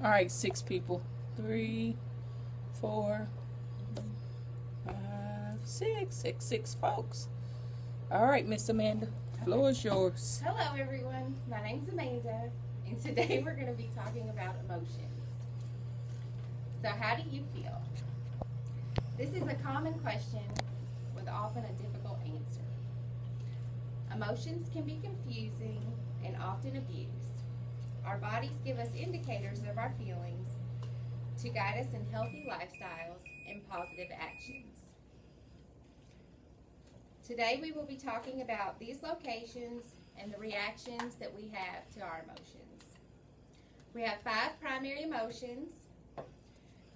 All right, 6 people. Three, four, five, six, six folks. All right, Miss Amanda, the floor is yours. Hello, everyone. My name's Amanda, and today we're going to be talking about emotions. So, how do you feel? This is a common question with often a difficult answer. Emotions can be confusing and often abused. Our bodies give us indicators of our feelings to guide us in healthy lifestyles and positive actions. Today we will be talking about these locations and the reactions that we have to our emotions. We have 5 primary emotions.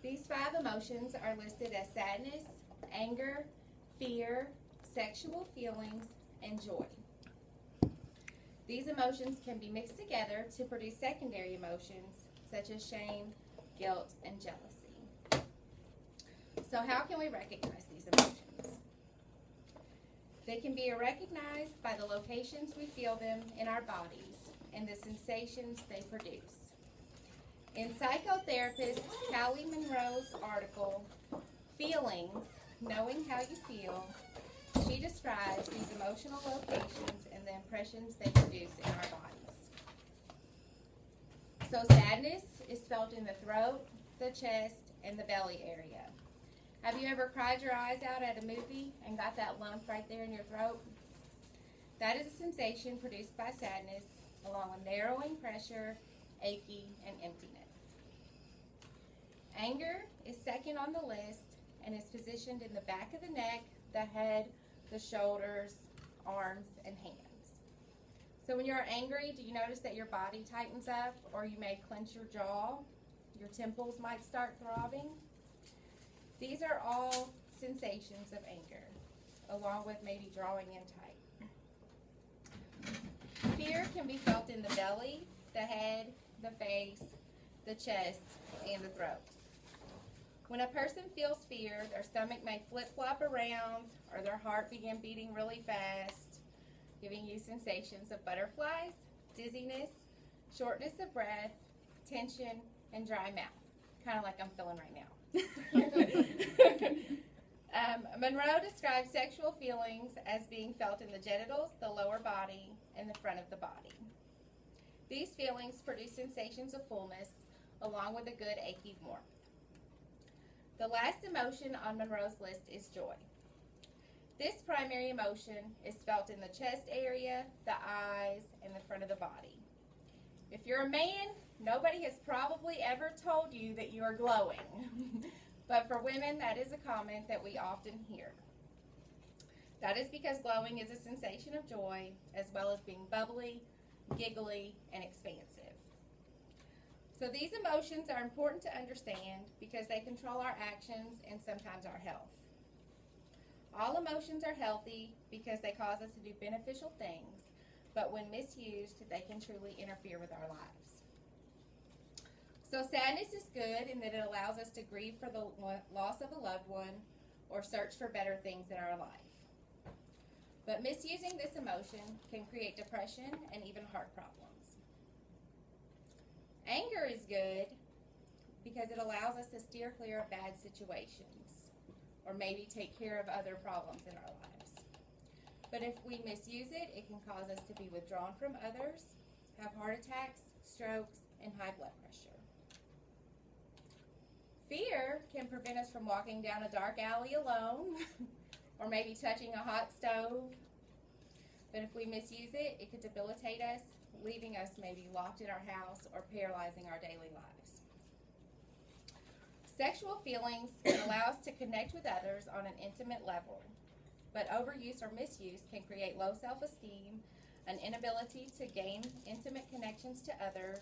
These 5 emotions are listed as sadness, anger, fear, sexual feelings, and joy. These emotions can be mixed together to produce secondary emotions such as shame, guilt, and jealousy. So how can we recognize these emotions? They can be recognized by the locations we feel them in our bodies and the sensations they produce. In psychotherapist Callie Monroe's article, Feelings, Knowing How You Feel, she describes these emotional locations and the impressions they produce in our bodies. So sadness is felt in the throat, the chest, and the belly area. Have you ever cried your eyes out at a movie and got that lump right there in your throat? That is a sensation produced by sadness, along with narrowing pressure, achy, and emptiness. Anger is second on the list and is positioned in the back of the neck, the head, the shoulders, arms, and hands. So when you're angry, do you notice that your body tightens up, or you may clench your jaw? Your temples might start throbbing. These are all sensations of anger, along with maybe drawing in tight. Fear can be felt in the belly, the head, the face, the chest, and the throat. When a person feels fear, their stomach may flip-flop around or their heart begin beating really fast, giving you sensations of butterflies, dizziness, shortness of breath, tension, and dry mouth, kind of like I'm feeling right now. Monroe describes sexual feelings as being felt in the genitals, the lower body, and the front of the body. These feelings produce sensations of fullness, along with a good achy warmth. The last emotion on Monroe's list is joy. This primary emotion is felt in the chest area, the eyes, and the front of the body. If you're a man, nobody has probably ever told you that you are glowing. But for women, that is a comment that we often hear. That is because glowing is a sensation of joy, as well as being bubbly, giggly, and expansive. So these emotions are important to understand because they control our actions and sometimes our health. All emotions are healthy because they cause us to do beneficial things, but when misused, they can truly interfere with our lives. So sadness is good in that it allows us to grieve for the loss of a loved one or search for better things in our life. But misusing this emotion can create depression and even heart problems. Anger is good because it allows us to steer clear of bad situations or maybe take care of other problems in our lives. But if we misuse it, it can cause us to be withdrawn from others, have heart attacks, strokes, and high blood pressure. Fear can prevent us from walking down a dark alley alone or maybe touching a hot stove. But if we misuse it, it could debilitate us, leaving us maybe locked in our house or paralyzing our daily lives. Sexual feelings can allow us to connect with others on an intimate level, but overuse or misuse can create low self-esteem, an inability to gain intimate connections to others,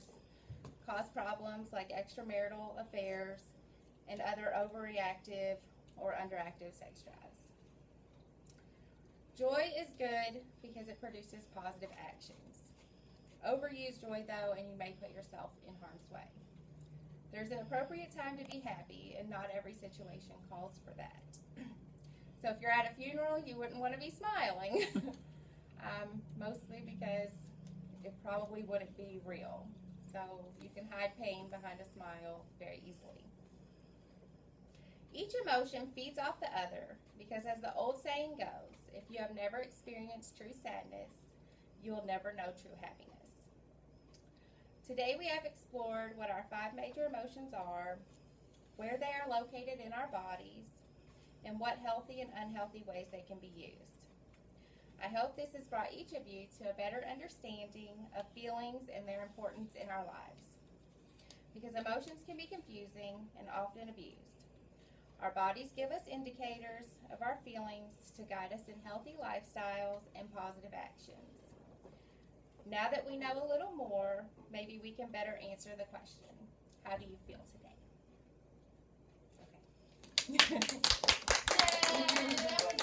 cause problems like extramarital affairs, and other overreactive or underactive sex drives. Joy is good because it produces positive actions. Overuse joy, though, and you may put yourself in harm's way. There's an appropriate time to be happy, and not every situation calls for that. So if you're at a funeral, you wouldn't want to be smiling, mostly because it probably wouldn't be real. So you can hide pain behind a smile very easily. Each emotion feeds off the other because, as the old saying goes, if you have never experienced true sadness, you will never know true happiness. Today we have explored what our 5 major emotions are, where they are located in our bodies, and what healthy and unhealthy ways they can be used. I hope this has brought each of you to a better understanding of feelings and their importance in our lives, because emotions can be confusing and often abused. Our bodies give us indicators of our feelings to guide us in healthy lifestyles and positive actions. Now that we know a little more, maybe we can better answer the question, how do you feel today? Okay. Yay, that was